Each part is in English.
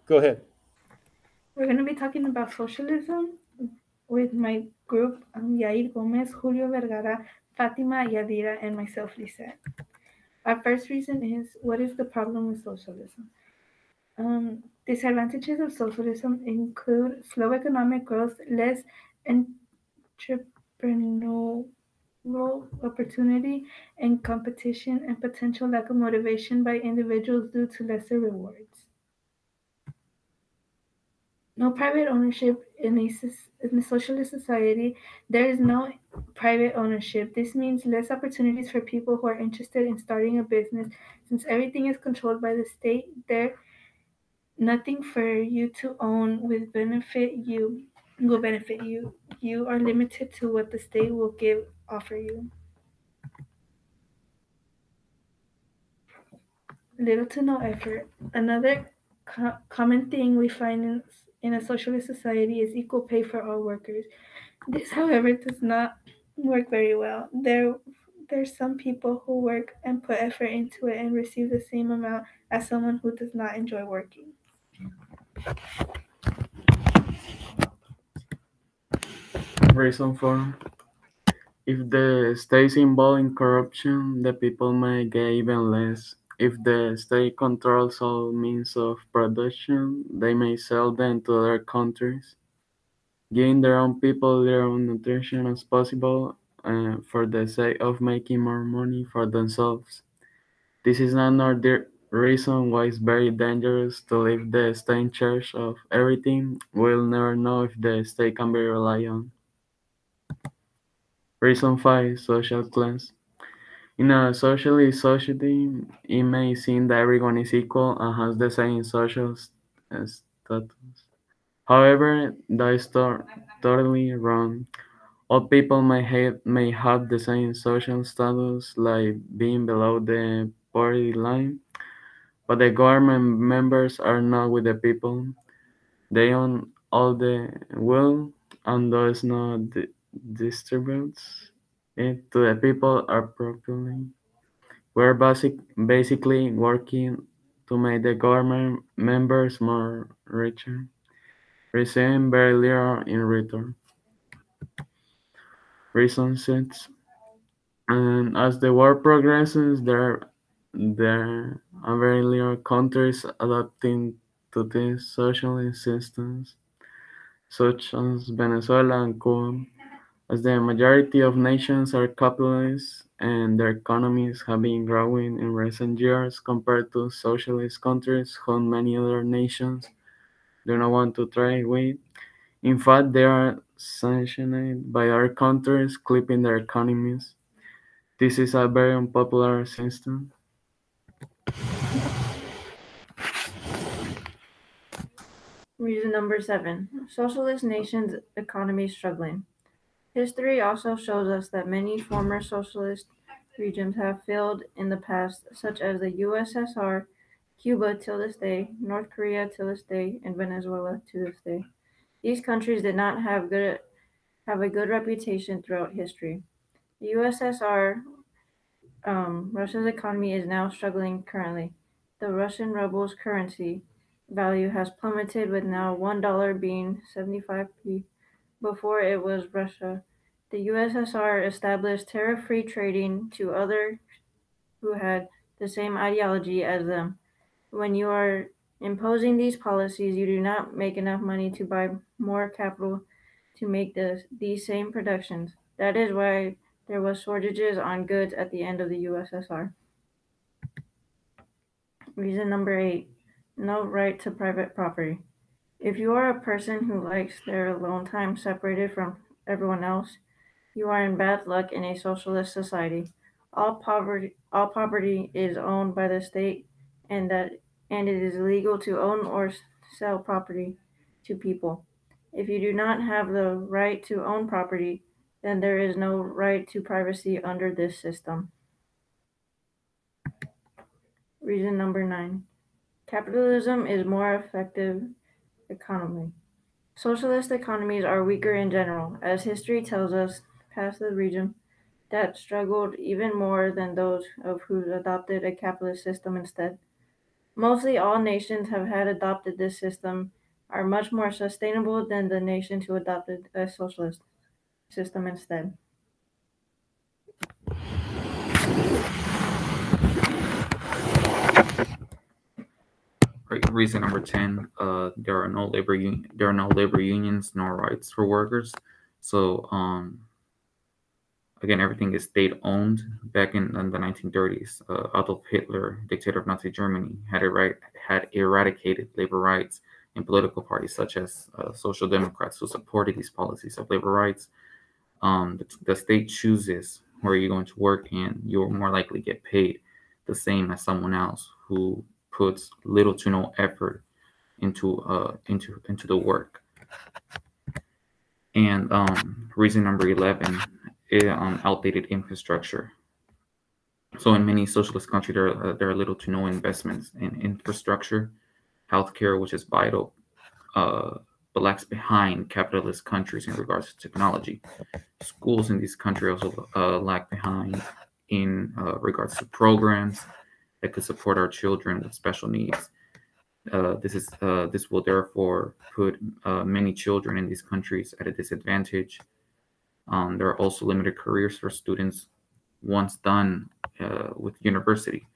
Go ahead. We're going to be talking about socialism with my group, Yair Gomez, Julio Vergara, Fatima Yadira, and myself, Lisette. Our first reason is, what is the problem with socialism? Disadvantages of socialism include slow economic growth, less entrepreneurial opportunity and competition, and potential lack of motivation by individuals due to lesser rewards. No private ownership in a socialist society. There is no private ownership. This means less opportunities for people who are interested in starting a business. Since everything is controlled by the state, there nothing for you to own will benefit you. You are limited to what the state will offer you. Little to no effort. Another common thing we find in a socialist society is equal pay for all workers. This, however, does not work very well. There's some people who work and put effort into it and receive the same amount as someone who does not enjoy working. Reason for if the state is involved in corruption, the people may get even less. If the state controls all means of production, they may sell them to other countries, giving their own people their own nutrition as possible for the sake of making more money for themselves. This is another reason why it's very dangerous to leave the state in charge of everything. We'll never know if the state can be relied on. Reason 5. Social class. In a socialist society, it may seem that everyone is equal and has the same social status. However, that is totally wrong. All people may have the same social status, like being below the poverty line, but the government members are not with the people. They own all the wealth and does not distribute it to the people appropriately. We're basically working to make the government members more richer, receiving very little in return. Reason 6. And as the war progresses, there are very little countries adapting to these socialist systems, such as Venezuela and Cuba, as the majority of nations are capitalist and their economies have been growing in recent years compared to socialist countries whom many other nations do not want to trade with. In fact, they are sanctioned by other countries, clipping their economies. This is a very unpopular system. Reason number 7. Socialist nations' economy struggling. History also shows us that many former socialist regions have failed in the past, such as the USSR, Cuba till this day, North Korea till this day, and Venezuela to this day. These countries did not have a good reputation throughout history. The USSR, Russia's economy is now struggling currently. The Russian ruble's currency value has plummeted, with now $1 being 75p. Before it was Russia, the USSR established tariff-free trading to others who had the same ideology as them. When you are imposing these policies, you do not make enough money to buy more capital to make these same productions. That is why there was shortages on goods at the end of the USSR. Reason number 8. No right to private property. If you are a person who likes their alone time separated from everyone else, you are in bad luck in a socialist society. All property is owned by the state, and it is illegal to own or sell property to people. If you do not have the right to own property, then there is no right to privacy under this system. Reason number 9. Capitalism is more effective economy. Socialist economies are weaker in general, as history tells us, past the region that struggled even more than those of who adopted a capitalist system instead. Mostly all nations have had adopted this system are much more sustainable than the nations who adopted a socialist system instead. Right, reason number 10, there are no labor unions nor rights for workers. So again, everything is state owned. Back in the 1930s, Adolf Hitler, dictator of Nazi Germany, had eradicated labor rights in political parties such as Social Democrats who supported these policies of labor rights. The state chooses where you're going to work, and you'll more likely get paid the same as someone else who puts little to no effort into the work. And reason number 11 is outdated infrastructure. So in many socialist countries, there are little to no investments in infrastructure. Healthcare, which is vital, but lags behind capitalist countries in regards to technology. Schools in these countries also lag behind in regards to programs that could support our children with special needs. This will therefore put many children in these countries at a disadvantage. There are also limited careers for students once done with university,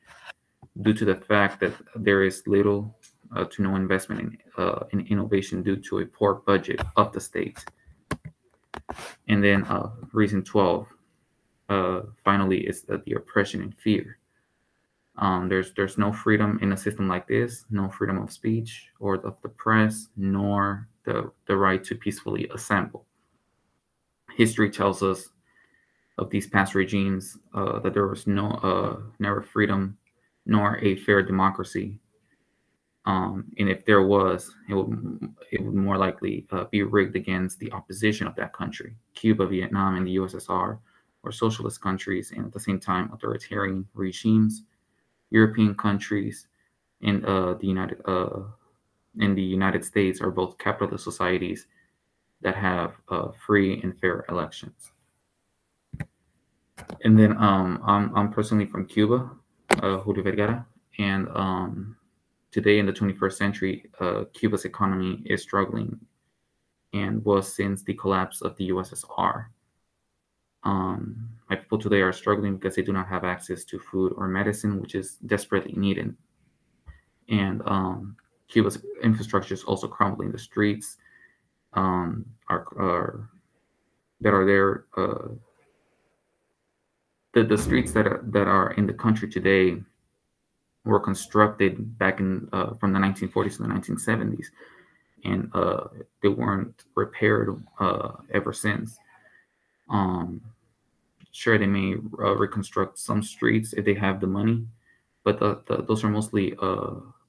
due to the fact that there is little to no investment in innovation due to a poor budget of the state. And then reason 12, finally, is the oppression and fear. There's no freedom in a system like this, no freedom of speech or of the press, nor the right to peacefully assemble. History tells us of these past regimes that there was never freedom nor a fair democracy. And if there was, it would more likely be rigged against the opposition of that country. Cuba, Vietnam, and the USSR were socialist countries, and at the same time authoritarian regimes. European countries and the United States are both capitalist societies that have free and fair elections. And then I'm personally from Cuba, Julio Vergara, and today in the 21st century, Cuba's economy is struggling and was since the collapse of the USSR. My people today are struggling because they do not have access to food or medicine, which is desperately needed. And Cuba's infrastructure is also crumbling. The streets that are there, the streets that are in the country today were constructed back in from the 1940s to the 1970s, and they weren't repaired ever since. Sure, they may reconstruct some streets if they have the money, but those are mostly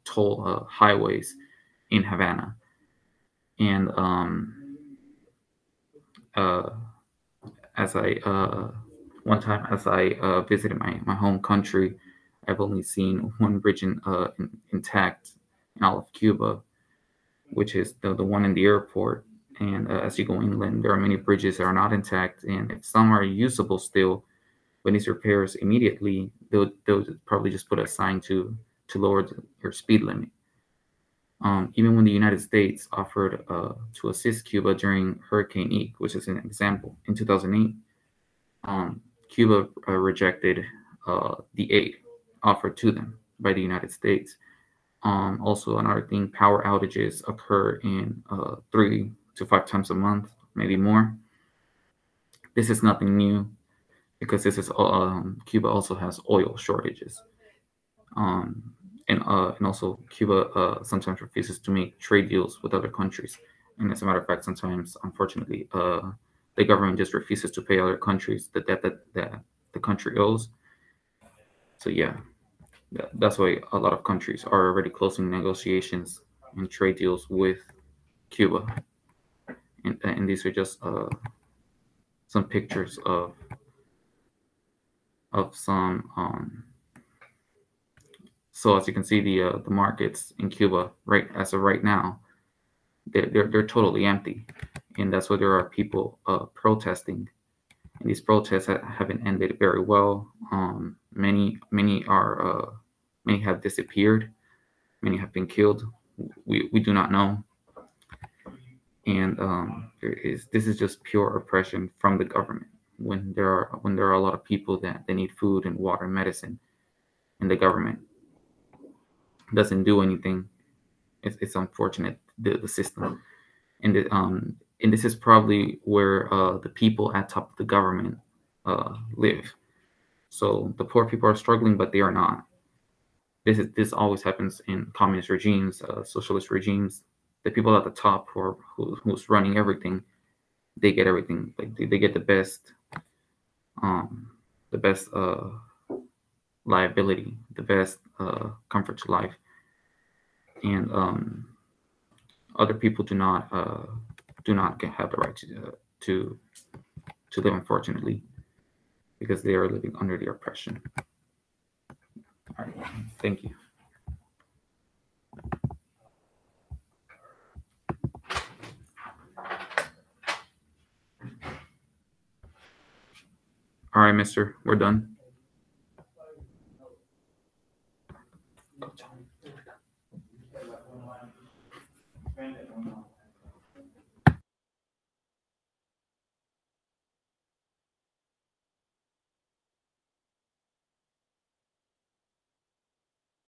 toll highways in Havana. And as I one time as I visited my home country, I've only seen one bridge intact in all of Cuba, which is the one in the airport. And as you go inland, there are many bridges that are not intact, and if some are usable still, when these repairs immediately, they'll probably just put a sign to lower your speed limit. Even when the United States offered to assist Cuba during Hurricane Ike, which is an example, in 2008, Cuba rejected the aid offered to them by the United States. Also, another thing, power outages occur in 3 to 5 times a month, maybe more. This is nothing new because this is Cuba also has oil shortages, and also Cuba sometimes refuses to make trade deals with other countries. And as a matter of fact, sometimes, unfortunately, the government just refuses to pay other countries the debt that the country owes. So yeah, that's why a lot of countries are already closing negotiations and trade deals with Cuba. And these are just some pictures of some. So as you can see, the markets in Cuba, right as of right now, they're totally empty, and that's why there are people protesting. And these protests haven't ended very well. Many have disappeared. Many have been killed. We do not know. And this is just pure oppression from the government. When there are a lot of people that they need food and water and medicine, and the government doesn't do anything, it's unfortunate, the system. And this is probably where the people at top of the government live. So the poor people are struggling, but they are not. This always happens in communist regimes, socialist regimes. The people at the top who's running everything, they get everything. Like they get the best liability, the best comfort to life, and other people do not have the right to live, unfortunately, because they are living under the oppression. All right, thank you. All right, mister, we're done. Go, John.